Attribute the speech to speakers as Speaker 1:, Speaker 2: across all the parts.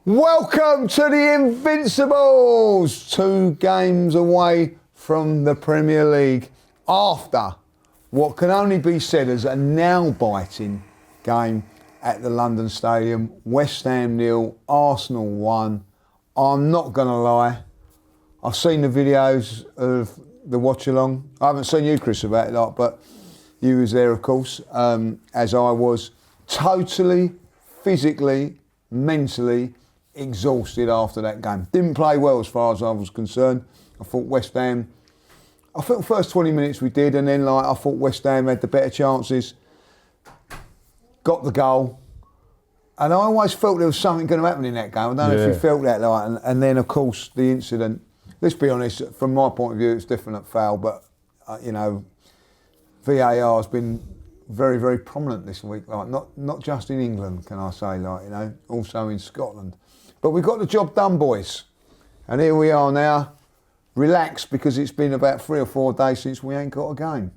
Speaker 1: Welcome to the Invincibles! 2 games away from the Premier League after what can only be said as a nail-biting game at the London Stadium. West Ham 0, Arsenal 1. I'm not going to lie, I've seen the videos of the watch-along. I haven't seen you, Chris, about it, but you was there, of course, as I was. Totally, physically, mentally exhausted after that game. Didn't play well as far as I was concerned. I thought West Ham, I thought the first 20 minutes we did, and then I thought West Ham had the better chances, got the goal, and I always felt there was something going to happen in that game. I don't know if you felt that, and then of course the incident, let's be honest, from my point of view it's definite foul, but VAR has been very, very prominent this week, not just in England, can I say, also in Scotland. But we got the job done, boys. And here we are now, relaxed, because it's been about 3 or 4 days since we ain't got a game.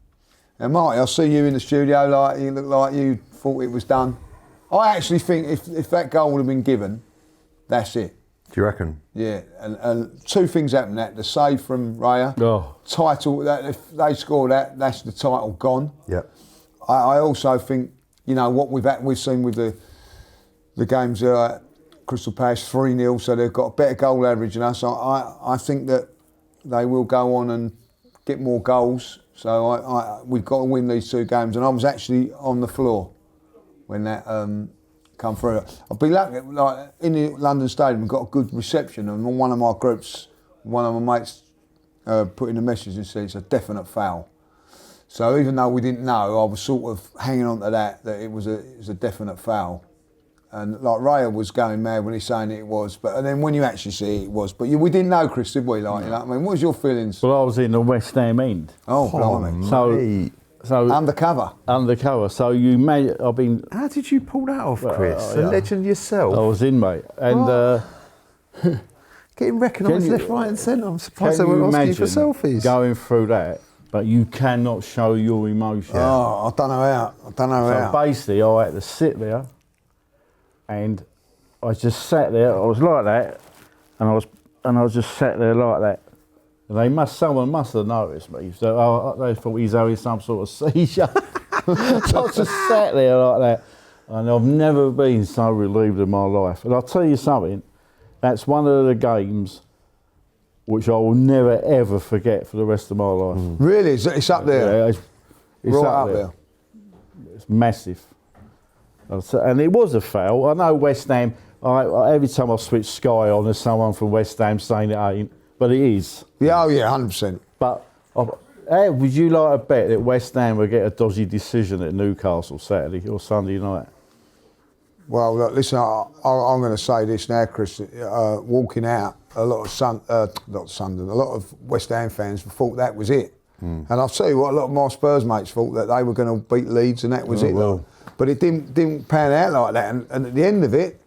Speaker 1: And Marty, I see you in the studio, you look like you thought it was done. I actually think if that goal would have been given, that's it.
Speaker 2: Do you reckon?
Speaker 1: Yeah, and 2 things happened. The save from Raya, title, if they score that, that's the title gone.
Speaker 2: Yeah.
Speaker 1: I also think, what we've seen with the games, Crystal Palace 3-0, so they've got a better goal average than us. So I think that they will go on and get more goals. So we've got to win these 2 games. And I was actually on the floor when that come through. I'll be lucky, in the London Stadium, we've got a good reception. And on one of my groups, one of my mates put in a message and said it's a definite foul. So even though we didn't know, I was sort of hanging on to that it was a definite foul. And Raya was going mad when he's saying it was, and then when you actually see it was. But we didn't know, Chris, did we? What was your feelings?
Speaker 3: Well, I was in the West Ham end.
Speaker 1: Oh, blimey.
Speaker 3: So
Speaker 1: undercover.
Speaker 3: So you made. I've been.
Speaker 2: How did you pull that off, Chris? A legend yourself.
Speaker 3: I was in, mate, and
Speaker 2: getting recognised left, right, and centre. I'm surprised they weren't asking you for selfies.
Speaker 3: Going through that, but you cannot show your emotion.
Speaker 1: Oh, I don't know how.
Speaker 3: So basically, I had to sit there. And I just sat there. I was like that, and I was just sat there like that. And someone must have noticed me. So they thought he's having some sort of seizure. So I just sat there like that, and I've never been so relieved in my life. And I'll tell you something. That's one of the games which I will never ever forget for the rest of my life.
Speaker 1: Really, it's up there.
Speaker 3: Yeah, it's right up there. It's massive. And it was a foul. I know West Ham, every time I switch Sky on, there's someone from West Ham saying it ain't, but it is.
Speaker 1: Yeah, 100%.
Speaker 3: But would you like to bet that West Ham will get a dodgy decision at Newcastle Saturday or Sunday night?
Speaker 1: Well, look, listen, I'm going to say this now, Chris. Walking out, a lot of West Ham fans thought that was it. And I'll tell you what, a lot of my Spurs mates thought that they were going to beat Leeds and that was it.
Speaker 3: Well.
Speaker 1: But it didn't pan out like that. And at the end of it,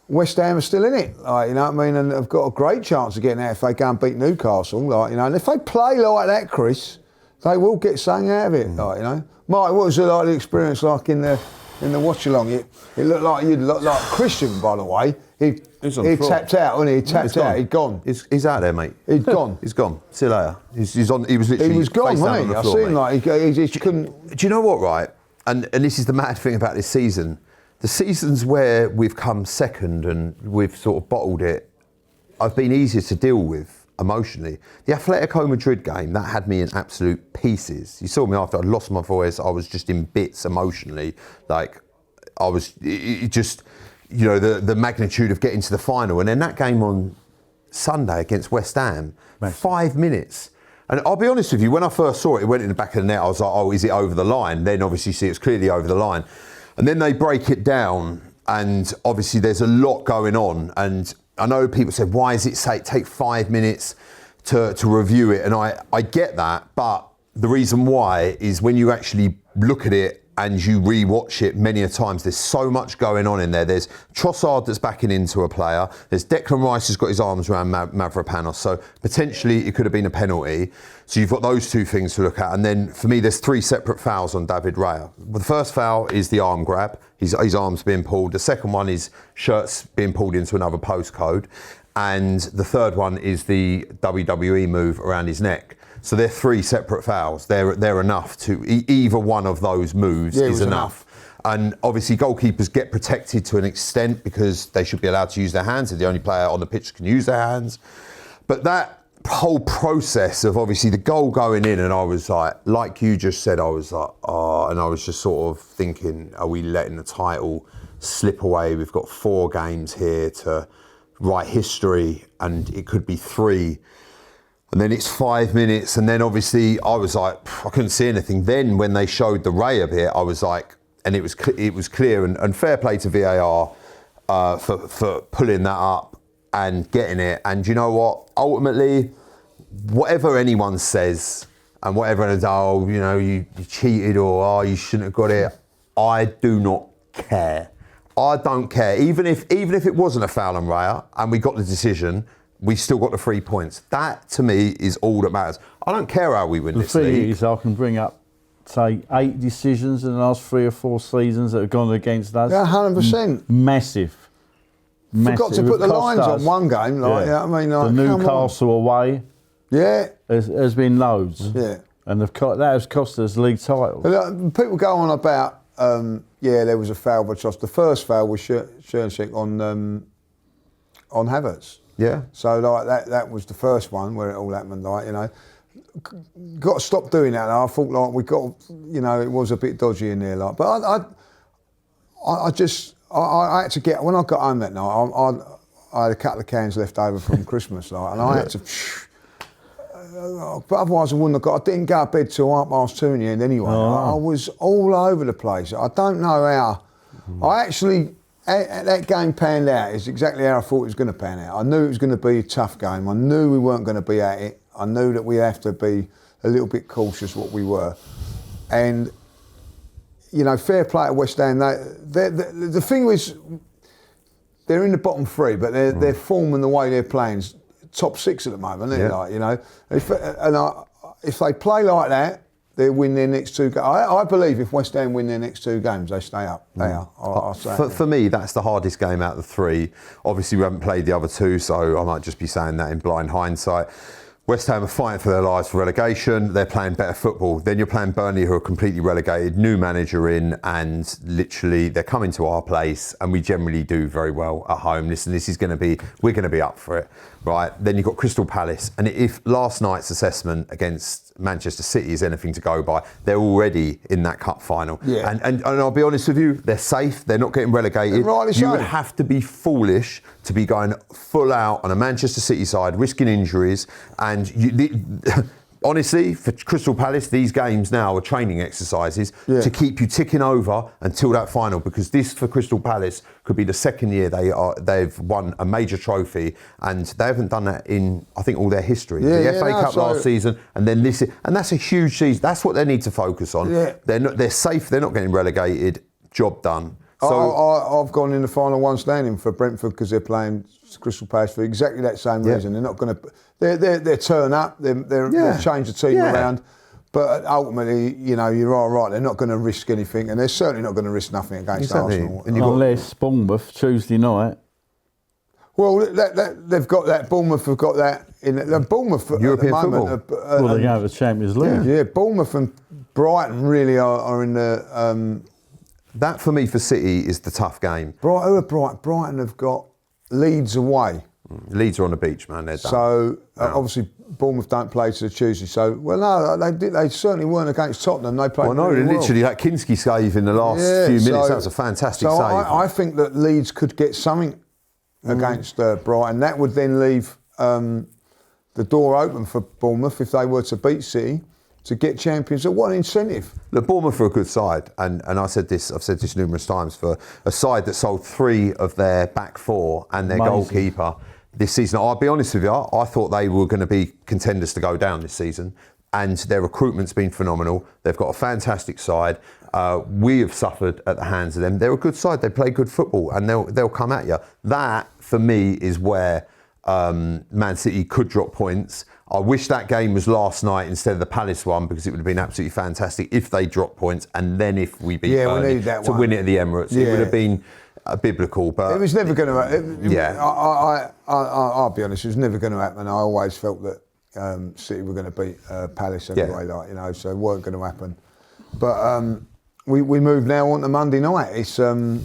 Speaker 1: West Ham are still in it. And they've got a great chance of getting out if they go and beat Newcastle. And if they play like that, Chris, they will get something out of it. Mike, what was the experience like in the watch-along? It looked like you'd look like Christian, by the way. He tapped out, wasn't he? He tapped out. He'd gone.
Speaker 2: He's out there, mate.
Speaker 1: He'd gone.
Speaker 2: He's gone. See you later. He's on. He was literally.
Speaker 1: He was gone, wasn't he? I seen like he couldn't.
Speaker 2: Do you know what? Right, and this is the mad thing about this season. The seasons where we've come second and we've sort of bottled it, I've been easier to deal with emotionally. The Atletico Madrid game, that had me in absolute pieces. You saw me after I'd lost my voice. I was just in bits emotionally. The magnitude of getting to the final. And then that game on Sunday against West Ham, 5 minutes. And I'll be honest with you, when I first saw it, it went in the back of the net. I was like, oh, is it over the line? Then obviously you see it's clearly over the line. And then they break it down, and obviously there's a lot going on. And I know people said, why does it take 5 minutes to review it? And I get that, but the reason why is when you actually look at it and you re-watch it many a times, there's so much going on in there. There's Trossard that's backing into a player. There's Declan Rice who's got his arms around Mavropanos. So potentially it could have been a penalty. So you've got those two things to look at. And then for me, there's 3 separate fouls on David Raya. The first foul is the arm grab. His arm's being pulled. The second one is shirts being pulled into another postcode. And the third one is the WWE move around his neck. So they're 3 separate fouls. They're enough to, either one of those moves is enough. And obviously goalkeepers get protected to an extent because they should be allowed to use their hands. They're the only player on the pitch that can use their hands. But that whole process of obviously the goal going in, and I was like you just said, I was like, oh, and I was just sort of thinking, are we letting the title slip away? We've got 4 games here to write history, and it could be 3. And then it's 5 minutes, and then obviously I was like, I couldn't see anything. Then when they showed the Raya bit, I was like, and it was clear, and fair play to VAR for pulling that up and getting it. And you know what? Ultimately, whatever anyone says, and whatever, oh, you know, you cheated, or oh, you shouldn't have got it, I do not care. I don't care. Even if it wasn't a foul on Raya and we got the decision, we still got the 3 points. That, to me, is all that matters. I don't care how we win this league.
Speaker 3: The thing is, I can bring up, say, 8 decisions in the last 3 or 4 seasons that have gone against us.
Speaker 1: Yeah, 100%.
Speaker 3: Massive.
Speaker 1: Forgot to put the lines on one game. Like, yeah. I mean, like,
Speaker 3: the Newcastle away.
Speaker 1: Yeah.
Speaker 3: There's been loads.
Speaker 1: Yeah.
Speaker 3: And that has cost us league titles.
Speaker 1: People go on about, there was a foul by Tross. The first foul was Schernschek on Havertz.
Speaker 2: Yeah.
Speaker 1: So like that was the first one where it all happened. Like, you know, got to stop doing that. Now. I thought like we got, you know, it was a bit dodgy in there. Like, but I had to get, when I got home that night, I had a couple of cans left over from Christmas, like, and I had to. But otherwise, I wouldn't have got. I didn't go to bed till 2:30 in the end anyway. I was all over the place. I don't know how. I actually. That game panned out is exactly how I thought it was going to pan out. I knew it was going to be a tough game. I knew we weren't going to be at it. I knew that we have to be a little bit cautious what we were. And, you know, fair play to West Ham. The thing was, they're in the bottom 3, but their form and the way they're playing is top 6 at the moment, isn't it? Like, you know, if they play like that, they win their next 2 games. I believe if West Ham win their next 2 games, they stay up. They are.
Speaker 2: For me, that's the hardest game out of the 3. Obviously, we haven't played the other 2, so I might just be saying that in blind hindsight. West Ham are fighting for their lives for relegation. They're playing better football. Then you're playing Burnley, who are completely relegated, new manager in, and literally they're coming to our place, and we generally do very well at home. Listen, we're going to be up for it, right? Then you've got Crystal Palace, and if last night's assessment against Manchester City is anything to go by, they're already in that cup final.
Speaker 1: Yeah.
Speaker 2: And I'll be honest with you, they're safe. They're not getting relegated. You would have to be foolish to be going full out on a Manchester City side, risking injuries. And honestly, for Crystal Palace, these games now are training exercises to keep you ticking over until that final, because this, for Crystal Palace, could be the second year they've won a major trophy, and they haven't done that in, I think, all their history. The FA Cup last season, and then this, and that's a huge season. That's what they need to focus on. Yeah. They're safe. They're not getting relegated. Job done. So
Speaker 1: I've gone in the final one standing for Brentford because they're playing Crystal Palace for exactly that same reason. They're not going to. They'll turn up. They'll change the team around. But ultimately, you know, you're all right. They're not going to risk anything, and they're certainly not going to risk nothing against Arsenal.
Speaker 3: Unless Bournemouth Tuesday night.
Speaker 1: Well, they've got that. Bournemouth have got that in Bournemouth
Speaker 2: European
Speaker 1: at the moment.
Speaker 3: Football. They're going to have the Champions League.
Speaker 1: Yeah, Bournemouth and Brighton really are in the.
Speaker 2: That for me, for City, is the tough game.
Speaker 1: Who are Brighton? Brighton have got Leeds away.
Speaker 2: Leeds are on the beach, man. They're done.
Speaker 1: So obviously Bournemouth don't play to the Tuesday. So they certainly weren't against Tottenham. They played.
Speaker 2: Well, no,
Speaker 1: really
Speaker 2: literally that Kinski save in the last few minutes. That was a fantastic save.
Speaker 1: I think that Leeds could get something against Brighton. That would then leave the door open for Bournemouth if they were to beat City to get champions. What an incentive!
Speaker 2: Look, Bournemouth are a good side, and I've said this numerous times, for a side that sold 3 of their back 4 and their goalkeeper this season. I'll be honest with you, I thought they were going to be contenders to go down this season. and their recruitment's been phenomenal. They've got a fantastic side. We have suffered at the hands of them. They're a good side. They play good football, and they'll come at you. That, for me, is where Man City could drop points. I wish that game was last night instead of the Palace one, because it would have been absolutely fantastic if they dropped points, and then if we beat Burnley
Speaker 1: we need that
Speaker 2: to
Speaker 1: one.
Speaker 2: win it at the Emirates, it would have been biblical. But
Speaker 1: it was never going to.
Speaker 2: Yeah.
Speaker 1: I'll be honest. It was never going to happen. I always felt that City were going to beat Palace anyway.
Speaker 2: Yeah.
Speaker 1: So it weren't going to happen. But we move now on to Monday night. It's a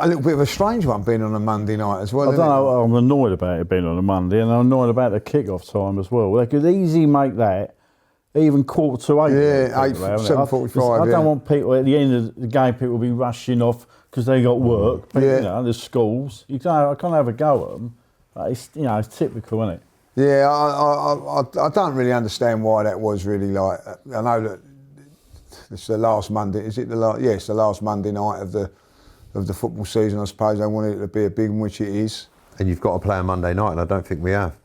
Speaker 1: little bit of a strange one being on a Monday night as well.
Speaker 3: I don't know, I'm annoyed about it being on a Monday, and I'm annoyed about the kick-off time as well. They could easily make that even 7:45.
Speaker 1: Yeah, 7:45.
Speaker 3: I don't want people at the end of the game, people will be rushing off because they got work. But,
Speaker 1: Yeah.
Speaker 3: you know, there's schools. I can't have a go at them. But it's, you know, it's typical, isn't it?
Speaker 1: Yeah, I don't really understand why that was really like. I know that it's the last Monday. Is it the last? Yes, the last Monday night of the football season. I suppose they wanted it to be a big one, which it is.
Speaker 2: and you've got to play on Monday night, and I don't think we have.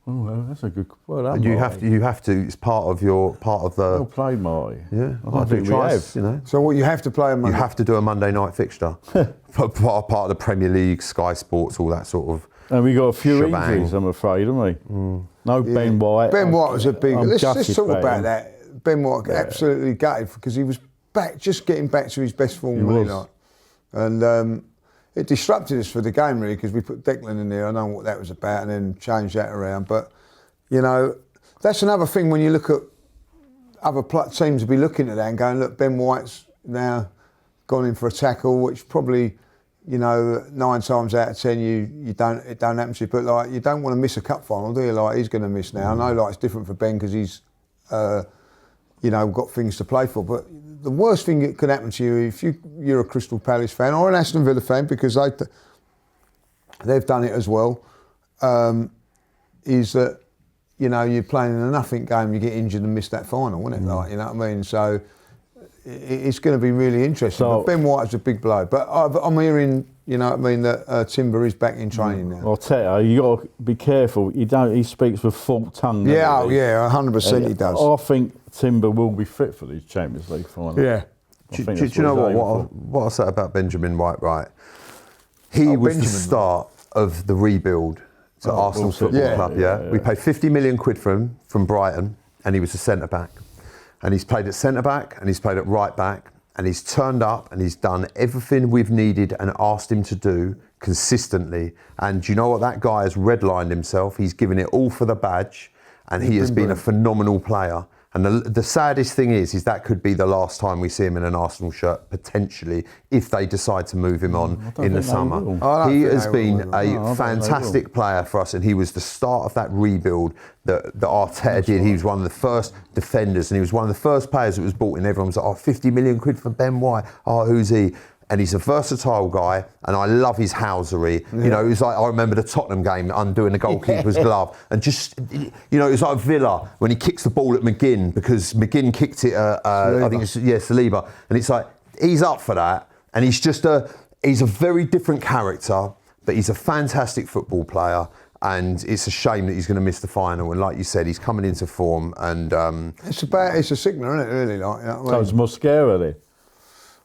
Speaker 3: Oh, well, that's a good. Well done,
Speaker 2: And you
Speaker 3: Marty.
Speaker 2: have to. It's part of the.
Speaker 3: Well played, Marty.
Speaker 2: Yeah,
Speaker 3: I don't think we have.
Speaker 2: You know,
Speaker 1: So what you have to play on
Speaker 2: you
Speaker 1: Monday.
Speaker 2: have to do a Monday night fixture. part of the Premier League, Sky Sports, all that sort of.
Speaker 3: And we got a few
Speaker 2: Shebang.
Speaker 3: injuries, I'm afraid, haven't we? No Ben White.
Speaker 1: Ben White was a big.
Speaker 3: I'm
Speaker 1: Let's
Speaker 3: gutted
Speaker 1: talk
Speaker 3: about
Speaker 1: about
Speaker 3: him.
Speaker 1: that. Ben White absolutely gutted because he was just getting back to his best form.
Speaker 3: He
Speaker 1: Really,
Speaker 3: was.
Speaker 1: like. And it disrupted us for the game really because we put Declan in there. I know what that was about, and then changed that around. But you know, that's another thing when you look at other teams to be looking at that and going, look, Ben White's now gone in for a tackle, which probably, you know, 9 times out of 10 it don't happen to you. But like, you don't want to miss a cup final, do you? Like, he's going to miss now. I know, like, it's different for Ben because he's, you know, got things to play for. But the worst thing that could happen to you if you're a Crystal Palace fan or an Aston Villa fan, because they've done it as well, is that, you know, you're playing in a nothing game, you get injured and miss that final, isn't it? Like, you know what I mean? So it's going to be really interesting.
Speaker 3: So,
Speaker 1: but Ben White's a big blow. But I'm hearing, you know what I mean, that Timber is back in training now.
Speaker 3: Arteta, you got to be careful. He speaks with forked tongue.
Speaker 1: Yeah,
Speaker 3: doesn't he?
Speaker 1: 100% he does.
Speaker 3: I think Timber will be fit for the Champions League final.
Speaker 1: Yeah.
Speaker 2: Do you know what I said about Benjamin White? Right, he was the
Speaker 1: Benjamin,
Speaker 2: start of the rebuild to Arsenal Football
Speaker 1: Yeah.
Speaker 2: Club. Yeah? We paid 50 million quid for him from Brighton, and he was a centre back. And he's played at centre back, and he's played at right back, and he's turned up, and he's done everything we've needed and asked him to do consistently. And do you know what? That guy has redlined himself. He's given it all for the badge, and he has been a phenomenal player. And the saddest thing is that could be the last time we see him in an Arsenal shirt, potentially, if they decide to move him on in the summer. He has been a fantastic player for us, and he was the start of that rebuild that Arteta did. He was one of the first defenders, and he was one of the first players that was bought in. Everyone was like, 50 million quid for Ben White. Oh, who's he? And he's a versatile guy, and I love his housery. Yeah. You know, it was like, I remember the Tottenham game, undoing the goalkeeper's glove, and just, you know, it was like Villa when he kicks the ball at McGinn because McGinn kicked it at, I think it's, Saliba, and it's like, he's up for that, and he's a very different character, but he's a fantastic football player, and it's a shame that he's going to miss the final. And like you said, he's coming into form, and
Speaker 1: it's a signal, isn't it? Really, like. You know what I mean?
Speaker 3: So it's Mosquera then.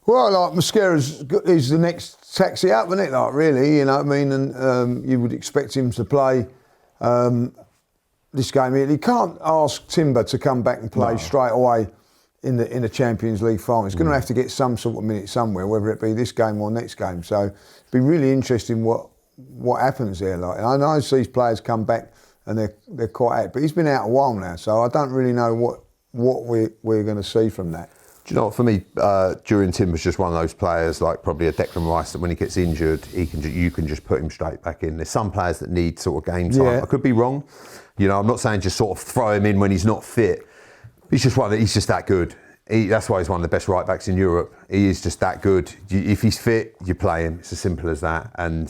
Speaker 1: Well, like Mosquera's is the next taxi up, isn't it? Like, really, you know what I mean? And you would expect him to play this game. He can't ask Timber to come back and play straight away in the Champions League final. He's going to have to get some sort of minute somewhere, whether it be this game or next game. So it'd be really interesting what happens there. Like, and I know these players come back and they're quite out, but he's been out a while now, so I don't really know what we're going to see from that.
Speaker 2: Do you know what, for me, Jurien Timber's just one of those players, like probably a Declan Rice, that when he gets injured, you can just put him straight back in. There's some players that need sort of game time.
Speaker 1: Yeah.
Speaker 2: I could be wrong. You know, I'm not saying just sort of throw him in when he's not fit. He's just that good. That's why he's one of the best right backs in Europe. He is just that good. If he's fit, you play him. It's as simple as that. And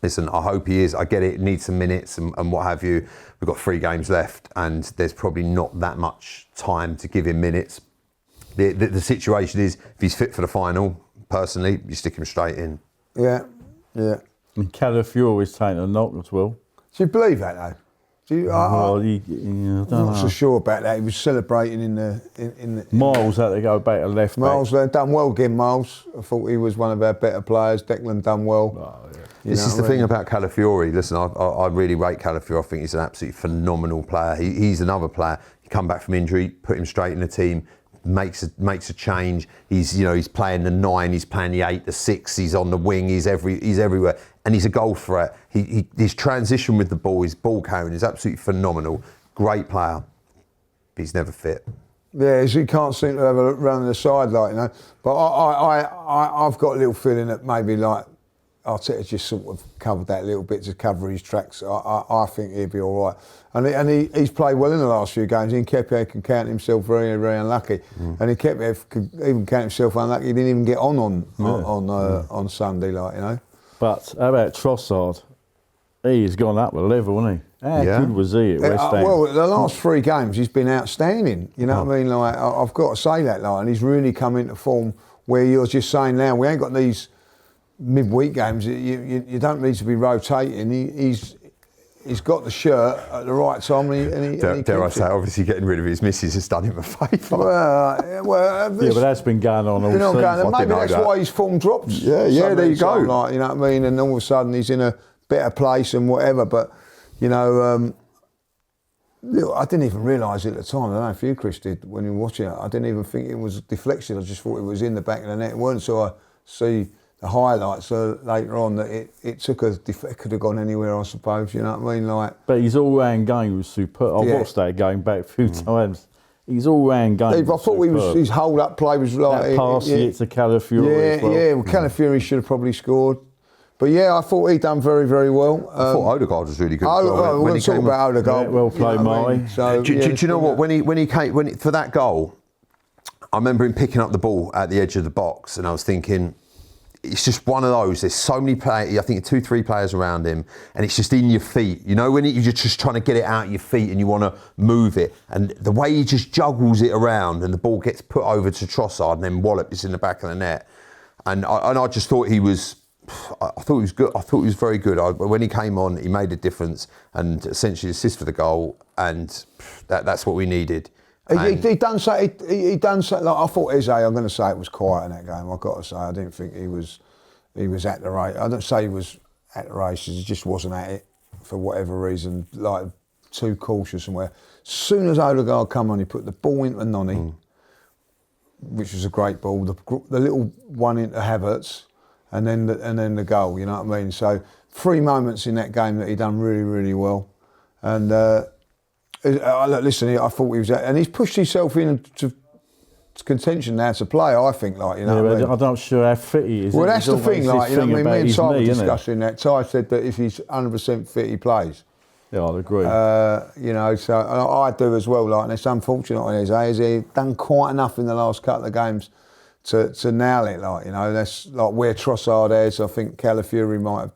Speaker 2: listen, I hope he is. I get it needs some minutes and what have you. We've got 3 games left, and there's probably not that much time to give him minutes. The situation is, if he's fit for the final, personally, you stick him straight in.
Speaker 1: Yeah.
Speaker 3: And Calafiore is taking a knock as well.
Speaker 1: Do you believe that though? Do you,
Speaker 3: Well, I
Speaker 1: I'm
Speaker 3: don't
Speaker 1: not so
Speaker 3: know.
Speaker 1: sure about that. He was celebrating in the
Speaker 3: Miles had to go back to left
Speaker 1: Miles
Speaker 3: back.
Speaker 1: done well again, Miles. I thought he was one of our better players. Declan done well.
Speaker 3: Oh, yeah.
Speaker 2: This is the thing about Calafiori. Listen, I really rate Calafiori. I think he's an absolutely phenomenal player. He's another player. He come back from injury, put him straight in the team, makes a change. He's playing the 9, he's playing the 8, the 6. He's on the wing. He's everywhere, and he's a goal threat. His transition with the ball, his ball carrying is absolutely phenomenal. Great player. But he's never fit.
Speaker 1: Yeah, he can't seem to have a run the side But I've got a little feeling that maybe like Arteta just sort of covered that little bit to cover his tracks. I think he'll be all right. And he's played well in the last few games. Nketiah can count himself very, very unlucky. And Nketiah could even count himself unlucky. He didn't even get on Sunday,
Speaker 3: But how about Trossard? He's gone up a level, hasn't he? How good was he at West Ham?
Speaker 1: Well, the last 3 games he's been outstanding. You know what I mean? Like I've got to say that, and he's really come into form. Where you're just saying now, we ain't got these midweek games. You don't need to be rotating. He's got the shirt at the right time, and he
Speaker 2: dare I say, obviously getting rid of his missus has done him a favour.
Speaker 1: Well,
Speaker 3: Yeah, but that's been going on all season.
Speaker 1: maybe that's why his form dropped.
Speaker 2: Yeah, there you go.
Speaker 1: Like, you know what I mean? And all of a sudden he's in a better place and whatever. But you know, I didn't even realise it at the time. I don't know if you, Chris, did when you were watching it. I didn't even think it was deflection. I just thought it was in the back of the net. It weren't, so I see the highlights later on that it took it could have gone anywhere, I suppose. You know what I mean? Like,
Speaker 3: but his all-round game was superb. I watched that game back a few times. His all-round game.
Speaker 1: I thought his hold-up play was like
Speaker 3: that pass he hit to Calafiori.
Speaker 1: Well, Calafiori should have probably scored. But yeah, I thought he'd done very, very well.
Speaker 2: I thought Odegaard was really good.
Speaker 1: We're going to talk about Odegaard.
Speaker 3: Yeah, well played, Marty.
Speaker 2: So, do you know what? When he came for that goal, I remember him picking up the ball at the edge of the box, and I was thinking, it's just one of those. There's so many players. I think 2-3 players around him, and it's just in your feet. You know, when you're just trying to get it out of your feet and you want to move it, and the way he just juggles it around, and the ball gets put over to Trossard, and then wallop is in the back of the net. And I just thought he was. I thought he was good. I thought he was very good. When he came on, he made a difference and essentially assist for the goal, and that's what we needed.
Speaker 1: He done so. He done so. Like I thought, Eze. I'm going to say it was quiet in that game. I've got to say, I didn't think he was at the race. I don't say he was at the races. He just wasn't at it for whatever reason. Like too cautious and where. As soon as Odegaard come on, he put the ball into Noni, which was a great ball. The little one into Havertz. And then the goal, you know what I mean? So 3 moments in that game that he done really, really well. And listen, I thought he was, and he's pushed himself into contention now to play. I think, like, you know.
Speaker 3: Yeah,
Speaker 1: what I mean?
Speaker 3: I'm not sure how fit he is.
Speaker 1: Well, that's the thing, like, you know what I mean. Me and Ty were
Speaker 3: isn't it?
Speaker 1: discussing that. Ty said that if he's 100% fit, he plays.
Speaker 3: Yeah, I'd agree.
Speaker 1: You know, so I do as well. Like, and it's unfortunate on his age. He's done quite enough in the last couple of games to nail it, like, you know. That's like where Trossard is. I think Calafiori might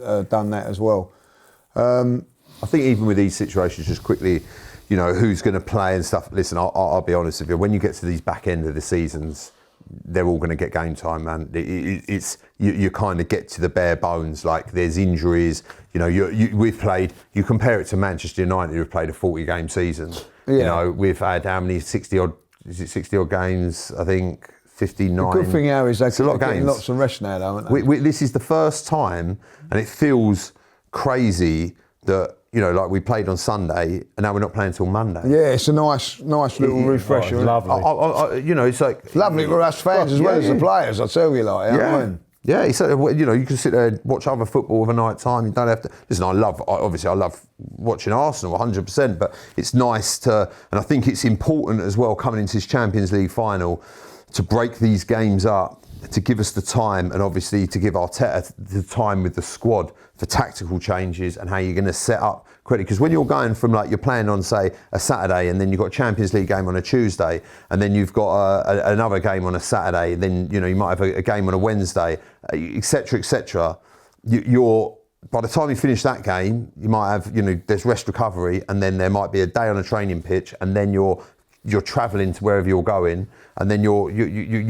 Speaker 1: have done that as well.
Speaker 2: I think even with these situations, just quickly, you know, who's going to play and stuff. Listen, I'll be honest with you. When you get to these back end of the seasons, they're all going to get game time, man. You kind of get to the bare bones. Like, there's injuries. You know, we've played. You compare it to Manchester United, who've played a 40-game season. Yeah. You know, we've had how many 60 odd games? I think. 59.
Speaker 1: The good thing now is they're getting lots of rest now, though, aren't they?
Speaker 2: This is the first time, and it feels crazy that, you know, like we played on Sunday, and now we're not playing until Monday.
Speaker 1: Yeah, it's a nice little refresher.
Speaker 3: Lovely.
Speaker 2: You know, it's like
Speaker 1: it's lovely for us fans as well as the players. I tell you, like, you know what I mean?
Speaker 2: Yeah, it's, you know, you can sit there and watch other football of a night time. You don't have to. Listen, I love watching Arsenal 100%, but it's nice to, and I think it's important as well coming into this Champions League final, to break these games up, to give us the time, and obviously to give Arteta the time with the squad for tactical changes and how you're going to set up quickly. Because when you're going from, like, you're playing on, say, a Saturday, and then you've got a Champions League game on a Tuesday, and then you've got another game on a Saturday, and then, you know, you might have a game on a Wednesday, etc., etc. You're by the time you finish that game, you might have, you know, there's rest recovery, and then there might be a day on a training pitch, and then you're travelling to wherever you're going, and then you're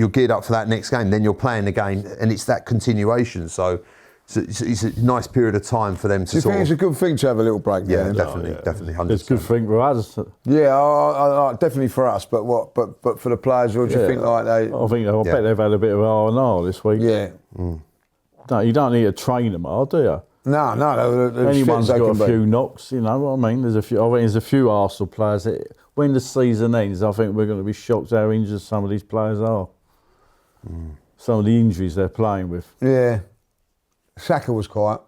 Speaker 2: geared up for that next game. Then you're playing the game, and it's that continuation. So, So it's a nice period of time for them to
Speaker 1: Do you think it's a good thing to have a little break?
Speaker 2: Yeah,
Speaker 1: then?
Speaker 2: definitely, 100%.
Speaker 3: It's a good thing for us.
Speaker 1: Yeah, definitely for us. But what? But for the players, or do you think like they?
Speaker 3: I bet they've had a bit of R&R this week.
Speaker 1: Yeah.
Speaker 3: No, you don't need to train them, do you?
Speaker 1: No.
Speaker 3: Anyone's got a few knocks, you know what I mean? I think there's a few Arsenal players that, when the season ends, I think we're going to be shocked how injured some of these players are. Some of the injuries they're playing with.
Speaker 1: Yeah. Saka was quiet.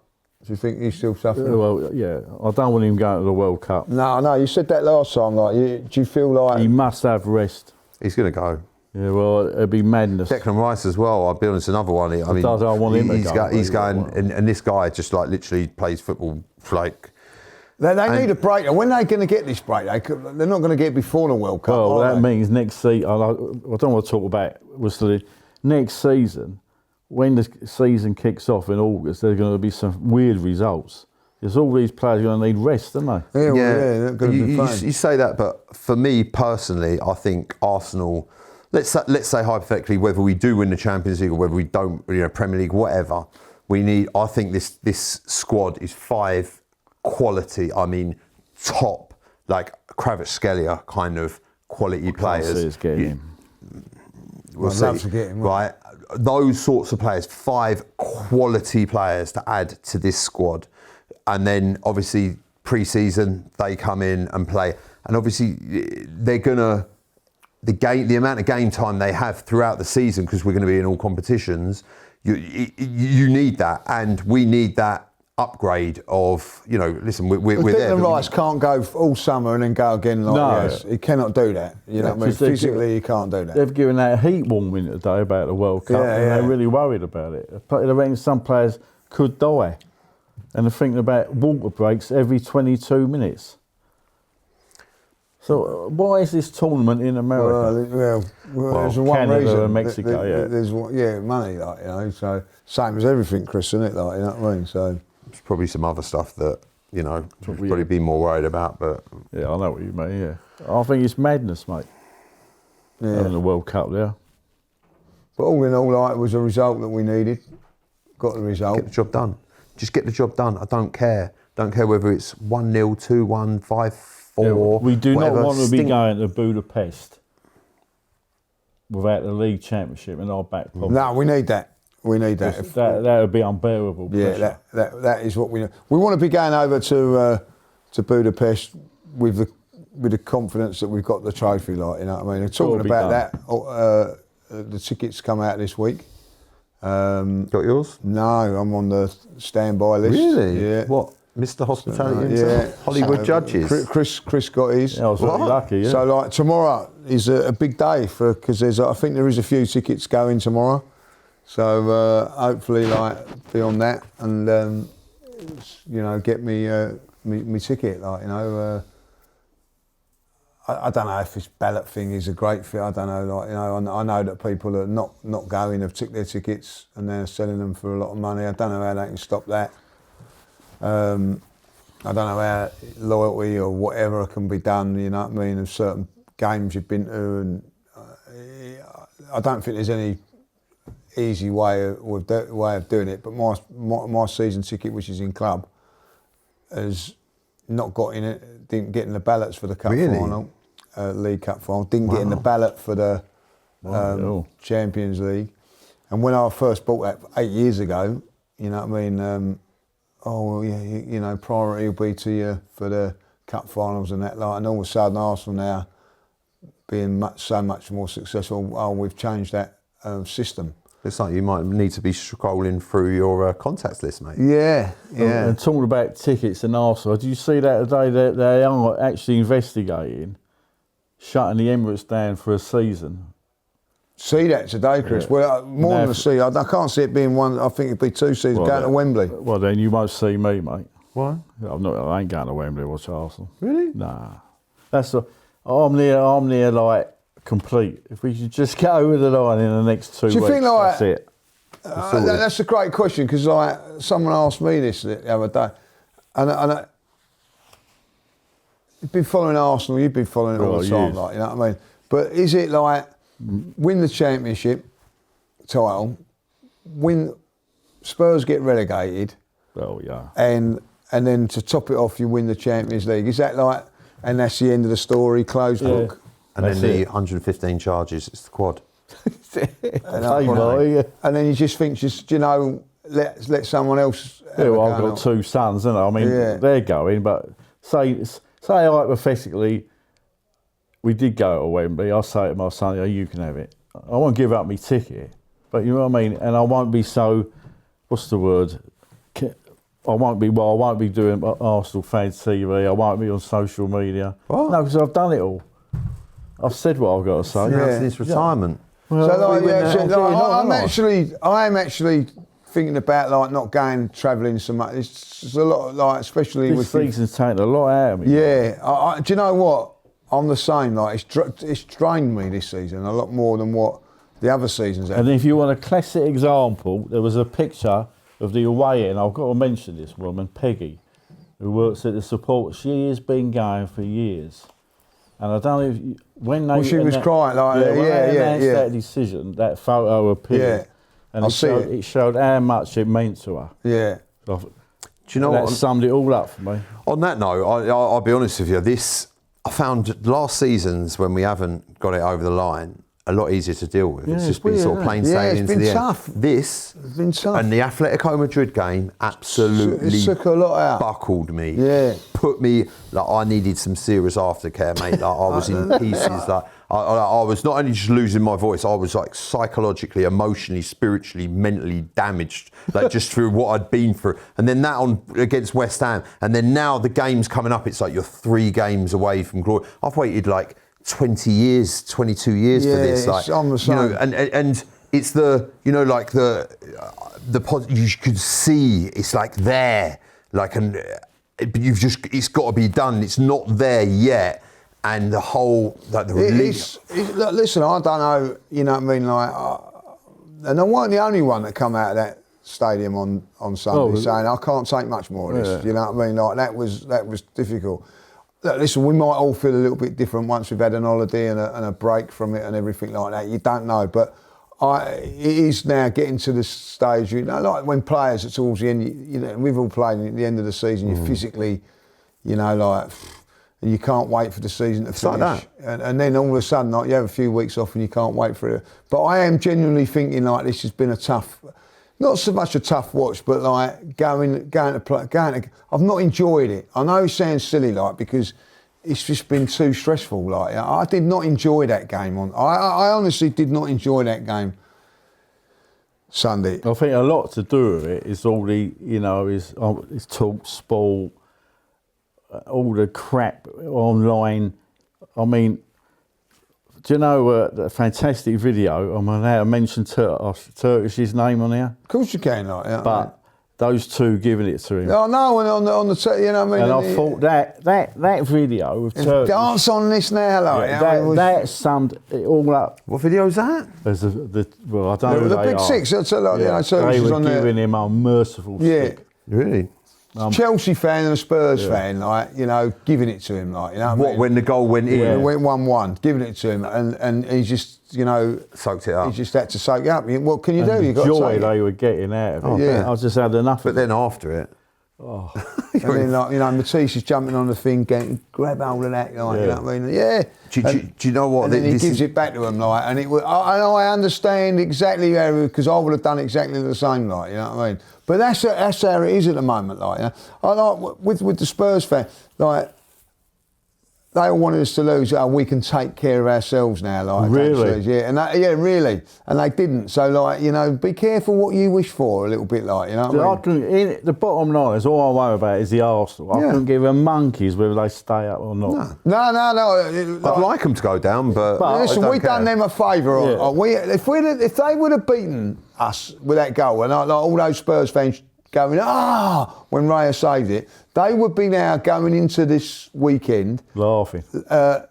Speaker 1: Do you think he's still suffering?
Speaker 3: Well, yeah. I don't want him going to the World Cup.
Speaker 1: No. You said that last time. Do you feel like
Speaker 3: he must have rest?
Speaker 2: He's going to go.
Speaker 3: Yeah, well, it'd be madness.
Speaker 2: Declan Rice as well. I'll be honest, another one. I mean,
Speaker 3: I want him to go.
Speaker 2: He's going, and this guy just like literally plays football like.
Speaker 1: They need a break, and when they're going to get this break, they're not going to get it before the World Cup.
Speaker 3: Well, that means next season. I don't want to talk about the next season. When the season kicks off in August, there's going to be some weird results. Because all these players are going to need rest, aren't they?
Speaker 1: Yeah, they're going to be fine.
Speaker 2: You say that, but for me personally, I think Arsenal. Let's say hypothetically, whether we do win the Champions League or whether we don't, Premier League, whatever, we need. I think this squad is 5 quality. I mean, top like Kvaratskhelia kind of quality players.
Speaker 3: It's getting him.
Speaker 2: We'll
Speaker 1: I'd love to get him,
Speaker 2: right. Those sorts of players, 5 quality players to add to this squad, and then obviously pre-season they come in and play, and obviously they're gonna the amount of game time they have throughout the season, because we're going to be in all competitions. You need that, and we need that upgrade of Listen, we're there.
Speaker 1: Declan Rice can't go all summer and then go again this. He cannot do that. You know what I mean? Physically, he can't do that.
Speaker 3: They've given out a heat warning today about the World Cup, and they're really worried about it. They reckon some players could die, and they're thinking about water breaks every 22 minutes. So why is this tournament in America?
Speaker 1: Well, there's one
Speaker 3: Canada
Speaker 1: reason.
Speaker 3: and Mexico,
Speaker 1: There's money, so same as everything, Chris, isn't it? You know what I mean? So
Speaker 2: there's probably some other stuff that we'd probably be more worried about, but
Speaker 3: yeah, I know what you mean. Yeah, I think it's madness, mate. Having the World Cup there.
Speaker 1: But all in all, it was a result that we needed. Got the result.
Speaker 2: Get the job done. Just get the job done. I don't care. Don't care whether it's 1-0, 2-1, 5-4.
Speaker 3: Yeah, we do
Speaker 2: whatever.
Speaker 3: not want to be going to Budapest without the league championship in our back pocket.
Speaker 1: No, we need that. We need that.
Speaker 3: That would be unbearable.
Speaker 1: Yeah, that is what we need. We want to be going over to Budapest with the confidence that we've got the trophy, you know what I mean? And talking about that, the tickets come out this week.
Speaker 2: Got yours?
Speaker 1: No, I'm on the standby list.
Speaker 2: Really?
Speaker 1: Yeah.
Speaker 2: What? Mr. Hospitality himself? Hollywood judges?
Speaker 1: Chris got his.
Speaker 3: Yeah, I was really lucky, yeah.
Speaker 1: So tomorrow is a big day because I think there is a few tickets going tomorrow. So hopefully be on that and get me ticket, I don't know if this ballot thing is a great fit. I don't know, I know that people are not going have took their tickets and they're selling them for a lot of money. I don't know how they can stop that. I don't know how loyalty or whatever can be done, you know what I mean, of certain games you've been to, and I don't think there's any easy way of doing it. But my season ticket, which is in club, has not got in it. Didn't get in the ballots for the cup final, League Cup final. Didn't get in the ballot for the Champions League. And when I first bought that 8 years ago, you know what I mean. Priority will be to you for the cup finals and that. And all of a sudden, Arsenal now being so much more successful. We've changed that system.
Speaker 2: Looks like you might need to be scrolling through your contacts list, mate.
Speaker 1: Yeah.
Speaker 3: And talking about tickets and Arsenal, did you see that today? That they are actually investigating shutting the Emirates down for a season.
Speaker 1: See that today, Chris. Yeah. Well, more than a season. I can't see it being one. I think it'd be 2 seasons going to Wembley.
Speaker 3: Well, then you won't see me, mate.
Speaker 2: Why?
Speaker 3: I ain't going to Wembley to watch Arsenal.
Speaker 2: Really?
Speaker 3: Nah. I'm near complete. If we could just get over the line in the next 2 weeks, that's it.
Speaker 1: That's a great question because someone asked me this the other day, and you've been following Arsenal. You've been following it all the time, you know what I mean. But is it win the championship title, win Spurs get relegated,
Speaker 3: Oh yeah.
Speaker 1: and then to top it off, you win the Champions League. Is that like, and that's the end of the story, closed book?
Speaker 2: And then
Speaker 3: That's
Speaker 2: the
Speaker 3: it.
Speaker 2: 115 charges, it's the quad.
Speaker 1: And then you just think, let someone else.
Speaker 3: Yeah, well, I've got two sons, and I mean, they're going. But say hypothetically, we did go to Wembley. I say to my son, you can have it. I won't give up my ticket, but you know what I mean. And I won't be so. What's the word? I won't be doing Arsenal fan TV. I won't be on social media.
Speaker 2: What?
Speaker 3: No, because I've done it all. I've said what I've got to say.
Speaker 2: That's his retirement.
Speaker 1: So I am actually thinking about like not going travelling so much. It's a lot, like especially
Speaker 3: This
Speaker 1: with
Speaker 3: season's taken a lot out of me.
Speaker 1: Yeah, do you know what? I'm the same. Like it's drained me this season a lot more than what the other seasons have.
Speaker 3: And if you want a classic example, there was a picture of the away end. I've got to mention this woman, Peggy, who works at the support. She has been going for years. And I don't know if when they...
Speaker 1: Well, she was crying like
Speaker 3: when they announced
Speaker 1: yeah.
Speaker 3: that decision, that photo appeared.
Speaker 1: Yeah.
Speaker 3: And
Speaker 1: I'll
Speaker 3: it showed how much it meant to her.
Speaker 1: Yeah.
Speaker 3: Do
Speaker 2: you know
Speaker 3: that
Speaker 2: what?
Speaker 3: summed it all up for me.
Speaker 2: On that note, I'll be honest with you, I found last seasons when we haven't got it over the line, a lot easier to deal with.
Speaker 3: Yeah,
Speaker 2: it's just
Speaker 3: it's
Speaker 2: been
Speaker 3: weird,
Speaker 2: sort of plain
Speaker 1: isn't it?
Speaker 2: sailing
Speaker 1: Yeah, it's
Speaker 2: into
Speaker 1: been
Speaker 2: the
Speaker 1: tough.
Speaker 2: end. This
Speaker 1: It's been tough.
Speaker 2: and the Atletico Madrid game absolutely
Speaker 1: It took a lot out.
Speaker 2: buckled me.
Speaker 1: Yeah.
Speaker 2: Put me, like I needed some serious aftercare, mate. Like I was in pieces. Like I was not only just losing my voice, I was like psychologically, emotionally, spiritually, mentally damaged, like just through what I'd been through. And then that on against West Ham, and then now the game's coming up. It's like you're 3 games away from glory. I've waited like 20 years, 22 years for this. Like,
Speaker 1: I'm the same.
Speaker 2: And it's the, like the you could see it's like there, like, and it's got to be done. It's not there yet. And the whole, like the release.
Speaker 1: Look, listen, I don't know, you know what I mean, like, and I wasn't the only one that come out of that stadium on Sunday saying, I can't take much more of this, you know what I mean, like, that was difficult. Look, listen, we might all feel a little bit different once we've had an holiday and a break from it and everything like that, you don't know, but it is now getting to the stage, like when players are towards the end, we've all played at the end of the season, you're physically, like, and you can't wait for the season to finish.
Speaker 2: Like that.
Speaker 1: And then all of a sudden, like, you have a few weeks off and you can't wait for it. But I am genuinely thinking like this has been a tough, not so much a tough watch, but like going to play. I've not enjoyed it. I know it sounds silly, like, because it's just been too stressful. Like, I did not enjoy that game. I honestly did not enjoy that game Sunday.
Speaker 3: I think a lot to do with it is all the, is talk sport, all the crap online. I mean, do you know the fantastic video? I'm allowed to mention Turkish's name on here.
Speaker 1: Of course you can, like, yeah.
Speaker 3: But those two giving it to him.
Speaker 1: Oh no, and on the you know what I mean.
Speaker 3: And I thought that video of Turkish.
Speaker 1: Dance on this now, like,
Speaker 3: that summed it all up.
Speaker 2: What video is that?
Speaker 3: As I don't know who
Speaker 1: the
Speaker 3: they
Speaker 1: Big
Speaker 3: are.
Speaker 1: Six. That's a lot.
Speaker 3: Yeah.
Speaker 1: Turkish
Speaker 3: They
Speaker 1: is
Speaker 3: were
Speaker 1: on there.
Speaker 3: giving him a merciful stick.
Speaker 2: Really?
Speaker 1: Chelsea fan and a Spurs fan, like, giving it to him, like, you know what I mean?
Speaker 2: When the goal went in?
Speaker 1: It went 1-1, giving it to him, and he just,
Speaker 2: soaked it up.
Speaker 1: He just had to soak it up. What can you do? You got
Speaker 3: the
Speaker 1: to
Speaker 3: joy
Speaker 1: take it.
Speaker 3: they were getting out of it.
Speaker 1: Yeah.
Speaker 3: I just had enough
Speaker 2: But
Speaker 3: of it.
Speaker 2: then after it,
Speaker 1: And then, like, Matisse is jumping on the thing, grab hold of that, like, you know what I mean? Yeah.
Speaker 2: Do you know what?
Speaker 1: And then he gives it back to him, like, and I understand exactly how, because I would have done exactly the same, like, you know what I mean? But that's how it is at the moment, like, I like with the Spurs fan, like, they all wanted us to lose. We can take care of ourselves now, like.
Speaker 3: Really?
Speaker 1: Really, and they didn't. So, like, be careful what you wish for a little bit, like, you know what I mean?
Speaker 3: The bottom line is all I worry about is the Arsenal. I couldn't give a monkeys whether they stay up or not.
Speaker 1: No.
Speaker 2: I'd like them to go down, but
Speaker 1: Listen, we've done them a favour.
Speaker 3: Yeah.
Speaker 1: If they would have beaten us with that goal, and like all those Spurs fans going, when Raya saved it, they would be now going into this weekend
Speaker 3: Laughing.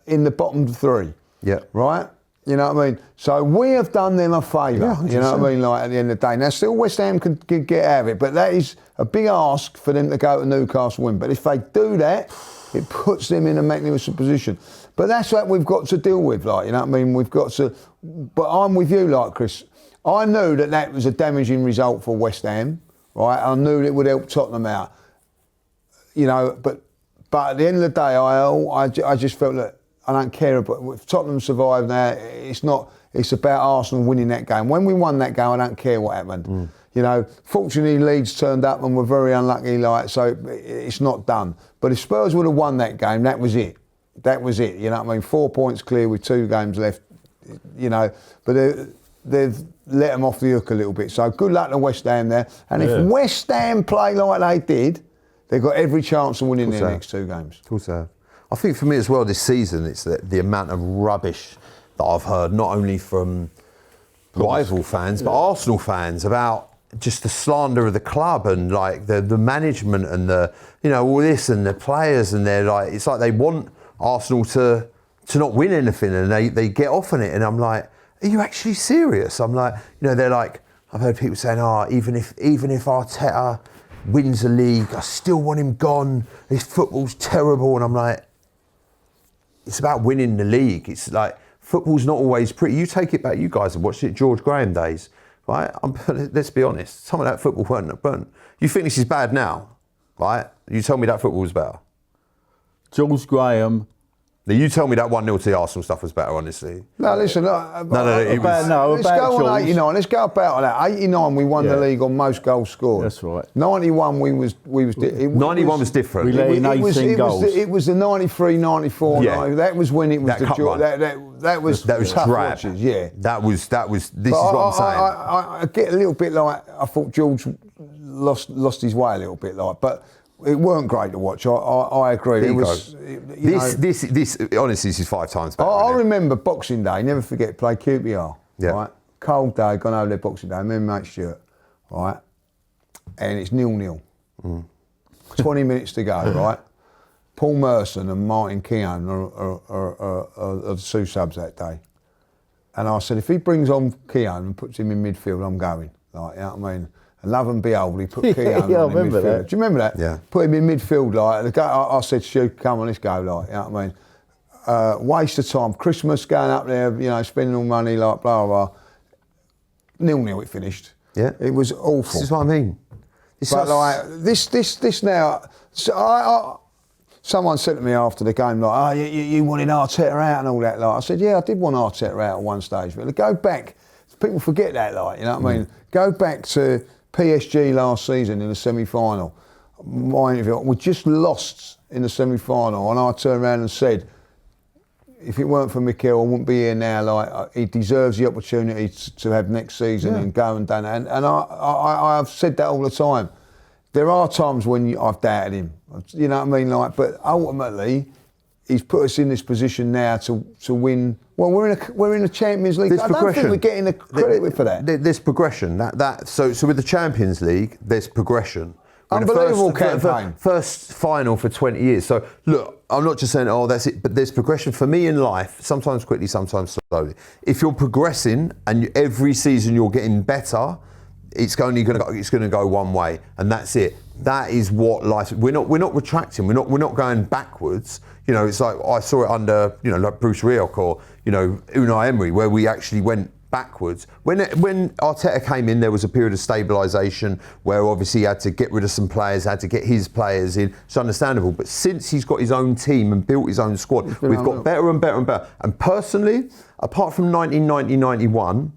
Speaker 1: in the bottom 3.
Speaker 2: Yeah.
Speaker 1: Right? You know what I mean? So we have done them a favour.
Speaker 2: Yeah,
Speaker 1: you know what I mean? Like, at the end of the day. Now, still West Ham can get out of it, but that is a big ask for them to go to Newcastle win. But if they do that, it puts them in a magnificent position. But that's what we've got to deal with, like, you know what I mean? We've got to... But I'm with you, like, Chris. I knew that was a damaging result for West Ham. right? I knew it would help Tottenham out, you know. But at the end of the day, I just felt that I don't care about if Tottenham survive now. It's not. It's about Arsenal winning that game. When we won that game, I don't care what happened. You know, fortunately Leeds turned up and were very unlucky, so it's not done. But if Spurs would have won that game, that was it. That was it. You know what I mean? 4 points clear with 2 games left. You know, but they've let them off the hook a little bit. So good luck to West Ham there. And if West Ham play like they did, they've got every chance of winning their next 2 games.
Speaker 2: Of course they have. I think for me as well this season, it's the amount of rubbish that I've heard, not only from rival fans, but Arsenal fans, about just the slander of the club and like the management and the, you know, all this and the players, and they're like, it's like they want Arsenal to not win anything, and they get off on it, and I'm like, are you actually serious? I'm like, you know, they're like, I've heard people saying, even if Arteta wins the league, I still want him gone. This football's terrible. And I'm like, it's about winning the league. It's like, football's not always pretty. You take it back, you guys have watched it, George Graham days, right? Let's be honest, some of that football weren't. You think this is bad now, right? You tell me that football was better.
Speaker 3: George Graham.
Speaker 2: Now you tell me that 1-0 to the Arsenal stuff was better, honestly.
Speaker 1: No, listen.
Speaker 2: No,
Speaker 1: Let's go on 89. Let's go about that. 89, we won the league on most goals scored.
Speaker 3: That's right.
Speaker 1: 91, we was.
Speaker 2: 91 was different.
Speaker 3: We let in 18 goals.
Speaker 1: It was the 93, 94.
Speaker 2: Yeah.
Speaker 1: 90, that was when it was that was tough
Speaker 2: drab.
Speaker 1: watches. Yeah.
Speaker 2: That was. This is what I'm saying.
Speaker 1: I get a little bit like I thought George lost his way a little bit, like, but. It weren't great to watch. I agree. It was. This
Speaker 2: honestly, this is 5 times better.
Speaker 1: I remember Boxing Day. Never forget. Play QPR.
Speaker 2: Yeah.
Speaker 1: Right. Cold day. Gone over there Boxing Day. Me and mate Stuart. Right. And it's 0-0. 20 minutes to go. Right. Paul Merson and Martin Keown are the 2 subs that day. And I said, if he brings on Keown and puts him in midfield, I'm going. Like, you know what I mean? And love and behold, he put Keown
Speaker 3: I
Speaker 1: in
Speaker 3: remember
Speaker 1: midfield.
Speaker 3: that.
Speaker 1: Do you remember that?
Speaker 2: Yeah.
Speaker 1: Put him in midfield, like. I said, Stu, come on, let's go, like. You know what I mean? Waste of time. Christmas, going up there, you know, spending all money, like, blah, blah, blah. 0-0 it finished.
Speaker 2: Yeah.
Speaker 1: It was awful.
Speaker 2: This is what I mean.
Speaker 1: But like, this now, so someone said to me after the game, like, you wanted Arteta out and all that, like. I said, yeah, I did want Arteta out at one stage, but go back, people forget that, like, you know what I mean? Go back to PSG last season in the semi-final. We just lost in the semi-final, and I turned around and said, if it weren't for Mikel, I wouldn't be here now. Like, he deserves the opportunity to have next season and go and done it. And I've said that all the time. There are times when I've doubted him. You know what I mean? Like, but ultimately, he's put us in this position now to win. Well, we're in the Champions League. I don't think we're getting the credit for that.
Speaker 2: There's progression. So with the Champions League, there's progression.
Speaker 1: Unbelievable campaign.
Speaker 2: First final for 20 years. So look, I'm not just saying, that's it, but there's progression for me in life, sometimes quickly, sometimes slowly. If you're progressing and every season you're getting better, it's going to go one way, and that's it. That is what life. We're not retracting. We're not going backwards. You know, it's like I saw it under, you know, like Bruce Rioch or, you know, Unai Emery, where we actually went backwards. When Arteta came in, there was a period of stabilisation where obviously he had to get rid of some players, had to get his players in. It's understandable. But since he's got his own team and built his own squad, we've got better and better and better. And personally, apart from 1990-91,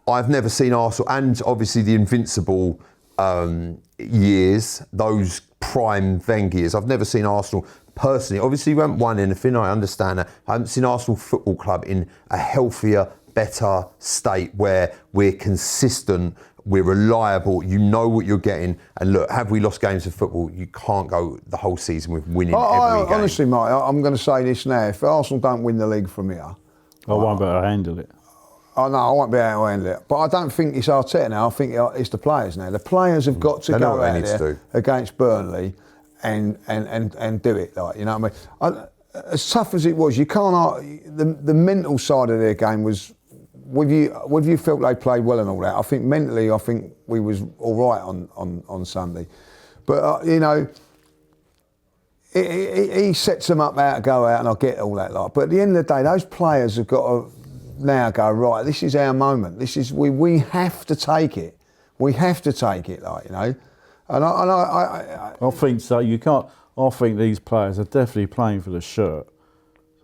Speaker 2: I've never seen Arsenal, and obviously the Invincible years, those prime Wenger years, I've never seen Arsenal personally. Obviously, we haven't won anything, I understand that. I haven't seen Arsenal Football Club in a healthier, better state where we're consistent, we're reliable, you know what you're getting. And look, have we lost games of football? You can't go the whole season with winning every game.
Speaker 1: Honestly, mate, I'm going to say this now. If Arsenal don't win the league from here,
Speaker 3: I won't be able to handle it.
Speaker 1: Oh no, I won't be able to handle it. But I don't think it's Arteta now. I think it's the players now. The players have got to go out there against Burnley and do it. Like, you know what I mean? As tough as it was, you can't. The mental side of their game was. With you felt they played well and all that. I think mentally, we was all right on Sunday. But you know, he sets them up how to go out, and I get all that. Like, but at the end of the day, those players have got to now go, right, this is our moment. We have to take it. We have to take it, like, you know.
Speaker 3: I think so. You can't. I think these players are definitely playing for the shirt.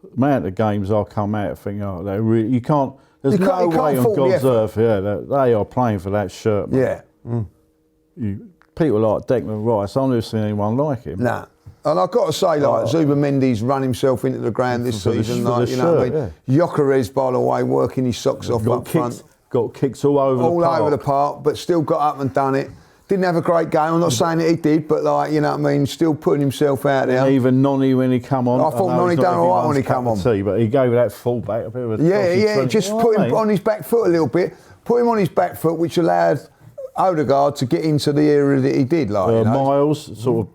Speaker 3: The amount of games I come out thinking, oh, they really. You can't. There's no way on God's earth, they are playing for that shirt. Man.
Speaker 1: Yeah.
Speaker 3: People like Declan Rice, I've never seen anyone like him.
Speaker 1: Nah. And I've got to say, like, Zubimendi's run himself into the ground this season. Like, you know what I mean? Gyökeres, by the way, working his socks off up front.
Speaker 3: Got kicks all over the park.
Speaker 1: But still got up and done it. Didn't have a great game. I'm not saying that he did, but, like, you know what I mean, still putting himself out there.
Speaker 3: And even Nonny when he come on.
Speaker 1: I thought Nonny done all right when he come on.
Speaker 3: But he gave that full-back a bit of a...
Speaker 1: Yeah, just put him on his back foot a little bit. Put him on his back foot, which allowed Odegaard to get into the area that he did. Like, you know.
Speaker 3: Miles sort of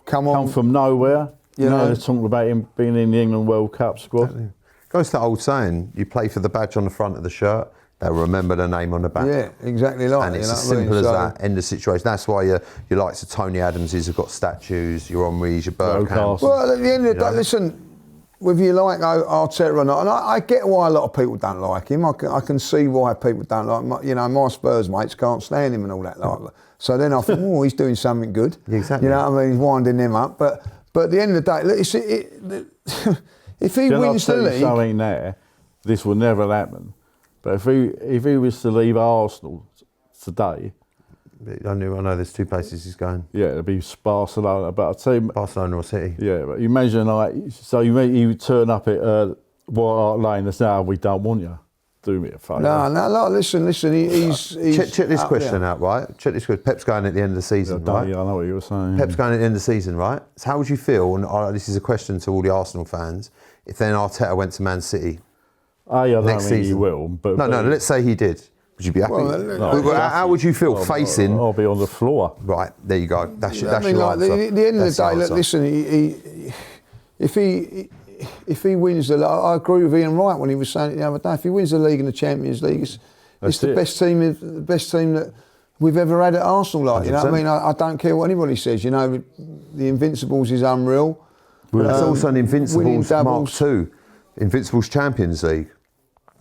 Speaker 3: come from nowhere. You know, they're talking about him being in the England World Cup squad.
Speaker 2: Exactly. Goes to that old saying, you play for the badge on the front of the shirt, they'll remember the name on the back.
Speaker 1: Yeah, exactly like
Speaker 2: and
Speaker 1: that.
Speaker 2: it's as simple as that, end of situation. That's why your likes of Tony Adamses have got statues, your Henrys, your Bergkamps.
Speaker 1: Well, at the end of the day, listen, whether you like Arteta or not, and I get why a lot of people don't like him. I can see why people don't like him. You know, my Spurs mates can't stand him and all that. Like, so then I think, oh, he's doing something good.
Speaker 2: Exactly.
Speaker 1: You know what I mean? He's winding them up. But at the end of the day, if he wins the league...
Speaker 3: something there, this will never happen. But if he was to leave Arsenal today...
Speaker 2: I know there's two places he's going.
Speaker 3: Yeah, it'd be Barcelona. But I'd say...
Speaker 2: Barcelona or City.
Speaker 3: Yeah, but imagine, like, so you would turn up at White Hart Lane and say, oh, we don't want you. Do me a favour.
Speaker 1: No, listen, he's
Speaker 2: check this question out, right? Check this question. Pep's going at the end of the season, right?
Speaker 3: Yeah, I know what you were saying.
Speaker 2: Pep's going at the end of the season, right? So how would you feel, and this is a question to all the Arsenal fans, if then Arteta went to Man City
Speaker 3: I don't
Speaker 2: next
Speaker 3: think
Speaker 2: season?
Speaker 3: He will. But
Speaker 2: No, let's say he did. Would you be happy? How would you feel facing...
Speaker 3: I'll be on the floor.
Speaker 2: Right, there you go. That's your
Speaker 1: answer. The end of the day, look, listen, if he wins the league, I agree with Ian Wright when he was saying it the other day, if he wins the league and the Champions League, it's the best team that we've ever had at Arsenal. Like, 100%. You know what I mean? I don't care what anybody says. You know, the Invincibles is unreal.
Speaker 2: Well, it's also an Invincibles Mark II, Invincibles Champions League.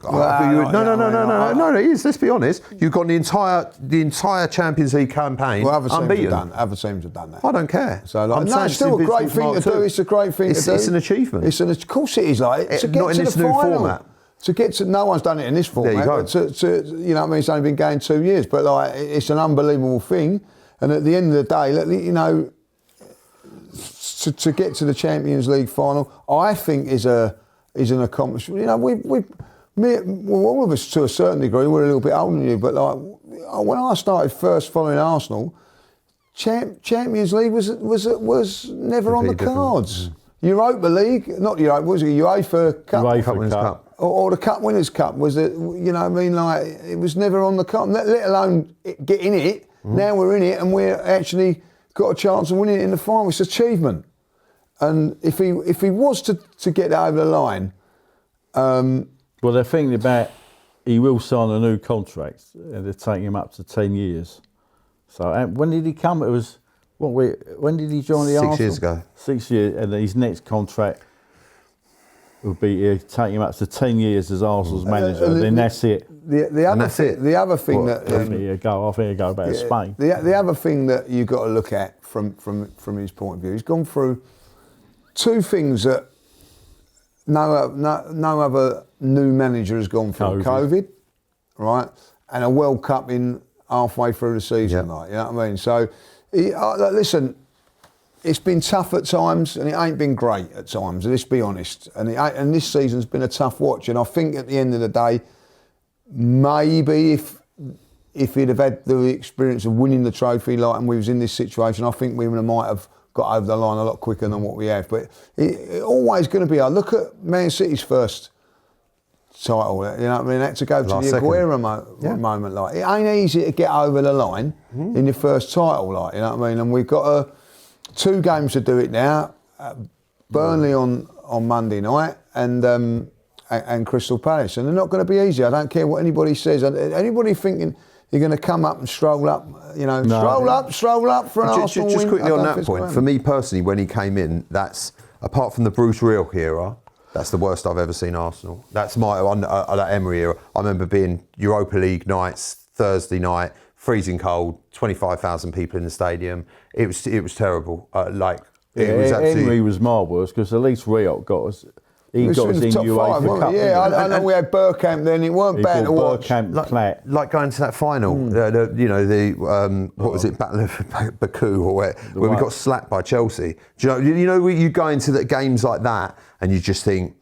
Speaker 2: No, it is. Let's be honest. You've got the entire Champions League campaign unbeaten.
Speaker 1: Other teams have done that.
Speaker 2: I don't care.
Speaker 1: So, like, it's still a great thing to do. It's a great thing to do.
Speaker 2: It's an achievement.
Speaker 1: Of course it is. Like, to get
Speaker 2: not in
Speaker 1: to
Speaker 2: this
Speaker 1: the
Speaker 2: new
Speaker 1: final,
Speaker 2: format.
Speaker 1: To get to, no one's done it in this format.
Speaker 2: There you go.
Speaker 1: But you know what I mean? It's only been going 2 years, but like, it's an unbelievable thing. And at the end of the day, you know, to get to the Champions League final, I think is an accomplishment. You know, all of us to a certain degree, we're a little bit older than you, but like when I started first following Arsenal, Champions League was never on the cards. Europa League, not Europa, was it UEFA Cup?
Speaker 3: UEFA Cup.
Speaker 1: Or the Cup Winners' Cup, was it? You know what I mean? Like, it was never on the card, let alone get in it. Now we're in it and we're actually got a chance of winning it in the final. It's achievement. And if he was to get that over the line...
Speaker 3: well, they're thinking about he will sign a new contract and they're taking him up to 10 years. So when did he come? It was, when did he join the Arsenal?
Speaker 2: 6 years ago.
Speaker 3: 6 years, and his next contract would be take him up to 10 years as Arsenal's manager, and then that's it.
Speaker 1: The other thing that...
Speaker 3: I think he'll go about Spain.
Speaker 1: The other thing that you've got to look at from his point of view, he's gone through two things that no other new manager has gone through. COVID, right, and a World Cup in halfway through the season.
Speaker 2: Yeah.
Speaker 1: Like, you know what I mean? So, listen, it's been tough at times, and it ain't been great at times. Let's be honest. And this season's been a tough watch. And I think at the end of the day, maybe if he'd have had the experience of winning the trophy, like, and we was in this situation, I think we might have got over the line a lot quicker than what we have. But it always going to be. I look at Man City's first title. You know what I mean? Had to go to the Aguero moment. Like, it ain't easy to get over the line in your first title. Like, you know what I mean? And we've got 2 games to do it now. Burnley on Monday night and Crystal Palace, and they're not going to be easy. I don't care what anybody says. Anybody thinking you're going to come up and stroll up, you know, stroll up for an Arsenal win.
Speaker 2: Just quickly on that point, for me personally, when he came in, that's, apart from the Bruce Rioch era, that's the worst I've ever seen Arsenal. That's that Emery era. I remember being Europa League nights, Thursday night, freezing cold, 25,000 people in the stadium. It was terrible. It was
Speaker 3: Henry
Speaker 2: absolutely.
Speaker 3: was marvellous because at least Riot got us. He
Speaker 1: was
Speaker 3: got us
Speaker 1: in the
Speaker 3: in
Speaker 1: top five,
Speaker 3: UEFA
Speaker 1: wasn't
Speaker 3: Cup.
Speaker 1: it? Yeah, I know we had Burkamp then. It weren't
Speaker 3: He
Speaker 1: bad to
Speaker 3: brought
Speaker 1: watch.
Speaker 3: Burkamp, Platt.
Speaker 2: Like going to that final, what was it, Battle of Baku or where we got slapped by Chelsea. Do you know you go into the games like that and you just think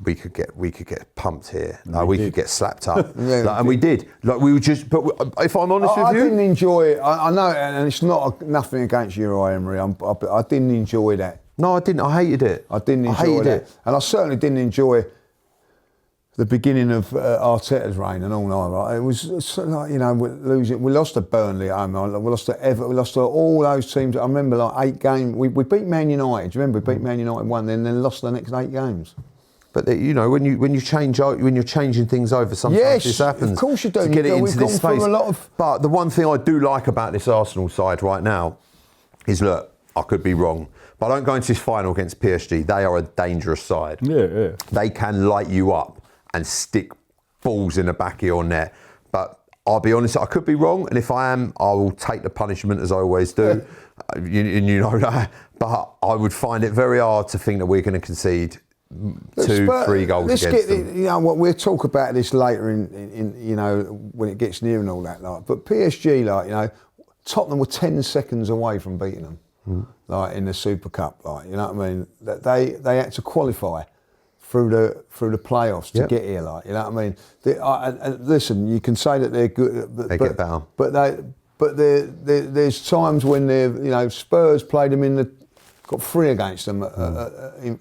Speaker 2: we could get pumped here, we could get slapped up, and we did. Like we were just. But if I'm honest with you,
Speaker 1: I didn't enjoy it. I know, and it's nothing against Uri Emery. I didn't enjoy that.
Speaker 2: No, I didn't. I hated it.
Speaker 1: I didn't enjoy that, and I certainly didn't enjoy the beginning of Arteta's reign and all that. Right? It was like we lost to Burnley at home. We lost to Everton. We lost to all those teams. I remember like 8 games. We beat Man United. Do you remember? We beat Man United 1, then lost the next 8 games.
Speaker 2: But when you're changing things over, sometimes this happens.
Speaker 1: Of course you do.
Speaker 2: To get it into this space.
Speaker 1: But
Speaker 2: the one thing I do like about this Arsenal side right now is, look, I could be wrong, but I don't go into this final against PSG. They are a dangerous side.
Speaker 3: Yeah.
Speaker 2: They can light you up and stick balls in the back of your net. But I'll be honest, I could be wrong, and if I am, I will take the punishment as I always do. You know that. But I would find it very hard to think that we're going to concede 2-3 goals against them.
Speaker 1: We'll talk about this later in when it gets near and all that. But PSG, Tottenham were 10 seconds away from beating them, in the Super Cup. You know what I mean? That they had to qualify through the playoffs to get here. You know what I mean? Listen, you can say that they're good,
Speaker 2: They get better,
Speaker 1: but there's times when they're Spurs played them got 3 against them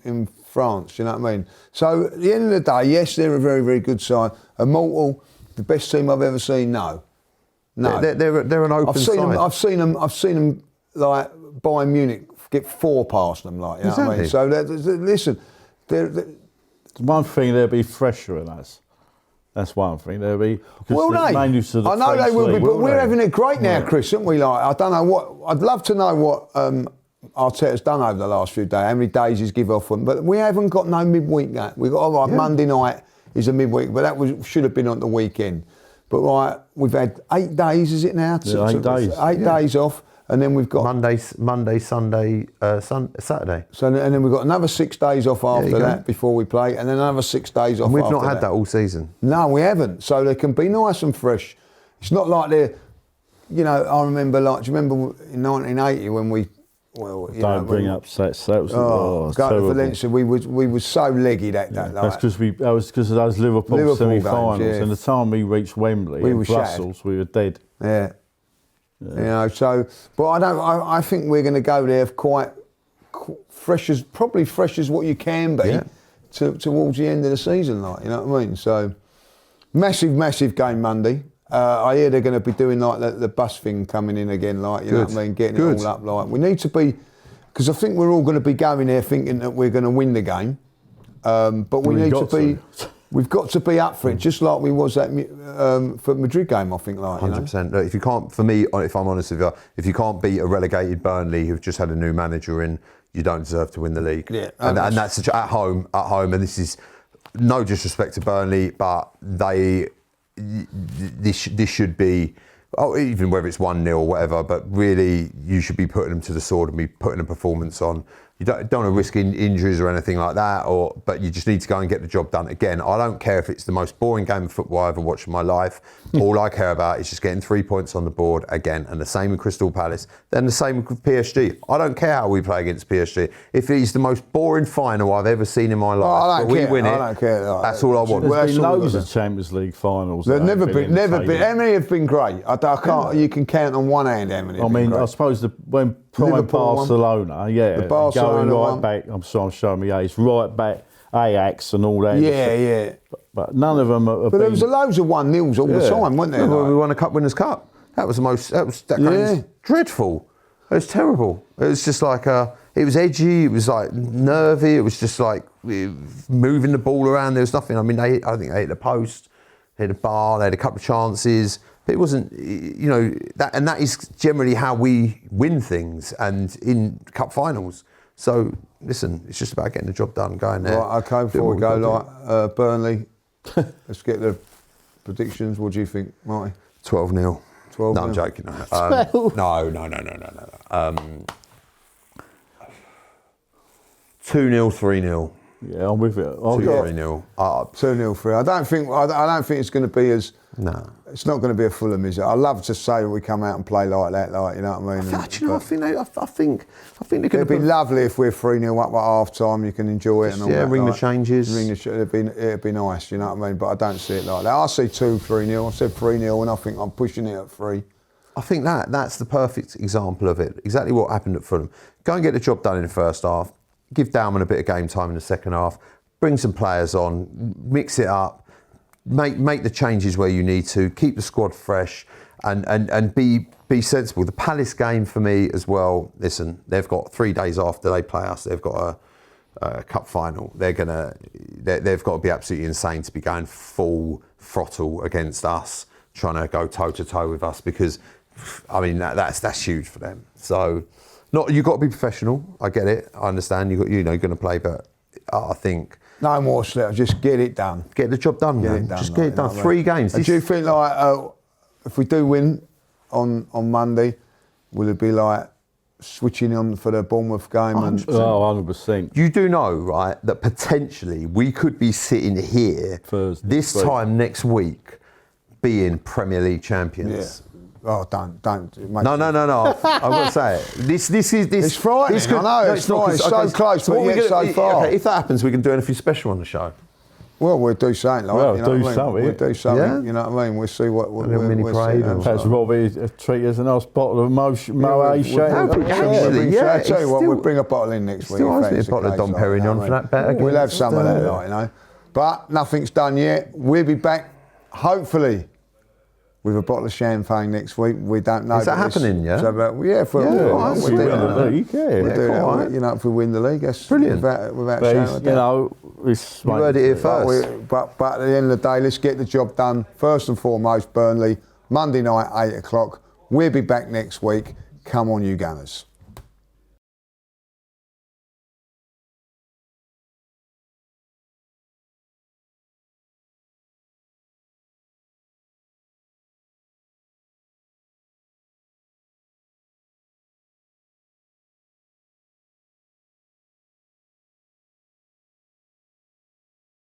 Speaker 1: in France, you know what I mean? So at the end of the day, yes, they're a very, very good side. Immortal, the best team I've ever seen. No.
Speaker 2: They're an open side.
Speaker 1: I've seen them like Bayern Munich get 4 past them, you know what I mean? So listen,
Speaker 3: one thing, they'll be fresher than us. That's one thing. They'll be.
Speaker 1: Will they? I know they will be, but we're having it great now, Chris, aren't we? I don't know what. I'd love to know what Arteta's done over the last few days, how many days he's give off them, but we haven't got no midweek game. We've got Monday night is a midweek, but that should have been on the weekend. But we've had 8 days, is it now?
Speaker 3: 8 days.
Speaker 1: 8 days off, and then we've got
Speaker 2: Monday, Sunday, Saturday.
Speaker 1: So and then we've got another 6 days off after that before we play, and then another 6 days off.
Speaker 2: And we've
Speaker 1: after
Speaker 2: not had that all season.
Speaker 1: No, we haven't. So they can be nice and fresh. It's not like they're, I remember do you remember in 1980 when we.
Speaker 3: Don't bring up sets. That was
Speaker 1: go to Valencia. We were so leggy that.
Speaker 3: That's because that was because of those Liverpool semi-finals.
Speaker 1: Games,
Speaker 3: And the time we reached Wembley,
Speaker 1: we were
Speaker 3: Brussels, we were dead.
Speaker 1: Yeah. But I think we're going to go there quite fresh as what you can be towards the end of the season, you know what I mean? So massive game Monday. I hear they're going to be doing the bus thing coming in again, you know what I mean, getting it all up. We need to be, because I think we're all going to be going there thinking that we're going to win the game, but we've got to be up for it, just like we was for Madrid game, I think.
Speaker 2: 100%. Look, if you can't, for me, if I'm honest with you, if you can't beat a relegated Burnley who've just had a new manager in, you don't deserve to win the league.
Speaker 1: Yeah,
Speaker 2: and that's at home, and this is no disrespect to Burnley, but this should be, even whether it's 1-0 or whatever, but really you should be putting them to the sword and be putting a performance on. You don't want to risk injuries or anything like that, but you just need to go and get the job done. Again, I don't care if it's the most boring game of football I ever watched in my life. All I care about is just getting 3 points on the board again, and the same with Crystal Palace. Then the same with PSG. I don't care how we play against PSG. If it's the most boring final I've ever seen in my life, but we win it,
Speaker 1: I don't care.
Speaker 2: That's all I want.
Speaker 3: There's been loads of Champions League finals.
Speaker 1: There's never been. How many have been great? I can't. You can count on one hand how many.
Speaker 3: I suppose when prime Barcelona,
Speaker 1: the Barcelona
Speaker 3: going right
Speaker 1: one.
Speaker 3: back. I'm showing me age, right back, Ajax and all that.
Speaker 1: Yeah.
Speaker 3: But none of them have
Speaker 1: But
Speaker 3: been.
Speaker 1: there was loads of 1-0s all the time, weren't there?
Speaker 2: We won a Cup Winners' Cup. That was that game was dreadful. It was terrible. It was just like it was edgy. It was like nervy. It was just like moving the ball around. There was nothing. I mean, I think they hit the post, they hit the bar, they had a couple of chances. But it wasn't, that is generally how we win things and in cup finals. So listen, it's just about getting the job done, going there.
Speaker 1: Right, okay, before we go, Burnley, let's get the predictions. What do you think, Marty?
Speaker 2: 12-0.
Speaker 1: 12
Speaker 2: No, I'm
Speaker 1: nil.
Speaker 2: joking. No. 2-0, 3-0.
Speaker 3: Yeah, I'm with it.
Speaker 2: 2-3-0.
Speaker 1: 2-0 for. I don't think it's going to be as.
Speaker 2: No.
Speaker 1: It's not going to be a Fulham, is it? I love to say that we come out and play like that, like, you know what I mean.
Speaker 2: Do you know, I think they're going to
Speaker 1: It'd be lovely if we're 3-0 up at half time. You can enjoy it and all that.
Speaker 2: ring the
Speaker 1: like,
Speaker 2: changes.
Speaker 1: It'd be nice, you know what I mean. But I don't see it like that. I see 2-3-0. I said 3-0, and I think I'm pushing it at 3.
Speaker 2: I think that's the perfect example of it. Exactly what happened at Fulham. Go and get the job done in the first half. Give Dalman a bit of game time in the second half. Bring some players on. Mix it up. Make the changes where you need to. Keep the squad fresh, and be sensible. The Palace game for me as well. Listen, they've got 3 days after they play us. They've got a cup final. They've got to be absolutely insane to be going full throttle against us, trying to go toe to toe with us, because I mean that's huge for them. So, you've got to be professional. I get it. I understand. You're going to play, but I think.
Speaker 1: No more slip. Just get it done.
Speaker 2: Get the job done, man. Just get it done. 3 games.
Speaker 1: Do you think like if we do win on Monday, will it be like switching on for the Bournemouth game?
Speaker 3: 100%.
Speaker 2: You do know, right, that potentially we could be sitting here this time next week being Premier League champions.
Speaker 1: Yeah. Oh, don't.
Speaker 2: No. I'm going to say it. This.
Speaker 1: It's frightening. I know. It's not. It's so close, but yet so far.
Speaker 2: Okay, if that happens, we can do anything special on the show.
Speaker 1: Well, we'll do something like
Speaker 3: We'll
Speaker 1: you know
Speaker 3: do
Speaker 1: what I mean?
Speaker 3: something.
Speaker 1: We'll do something.
Speaker 2: Yeah.
Speaker 1: You know what I mean? We'll see what we'll
Speaker 2: mini parade or
Speaker 3: Perhaps Robbie treat us a nice bottle of Moët
Speaker 1: I tell you what, we'll bring a bottle in next week.
Speaker 2: Still owes me a bottle of Dom Perignon for that bet again.
Speaker 1: We'll have some of that, like, you know. But nothing's done yet. We'll be back, hopefully, with a bottle of champagne next week. We don't know.
Speaker 2: Is that happening, yeah?
Speaker 1: So, we'll do that. You know, if we win the league, that's
Speaker 2: brilliant.
Speaker 1: Without shouting.
Speaker 3: You know, it's
Speaker 2: you heard it here first.
Speaker 1: But at the end of the day, let's get the job done. First and foremost, Burnley, Monday night, 8 o'clock. We'll be back next week. Come on, you Gunners.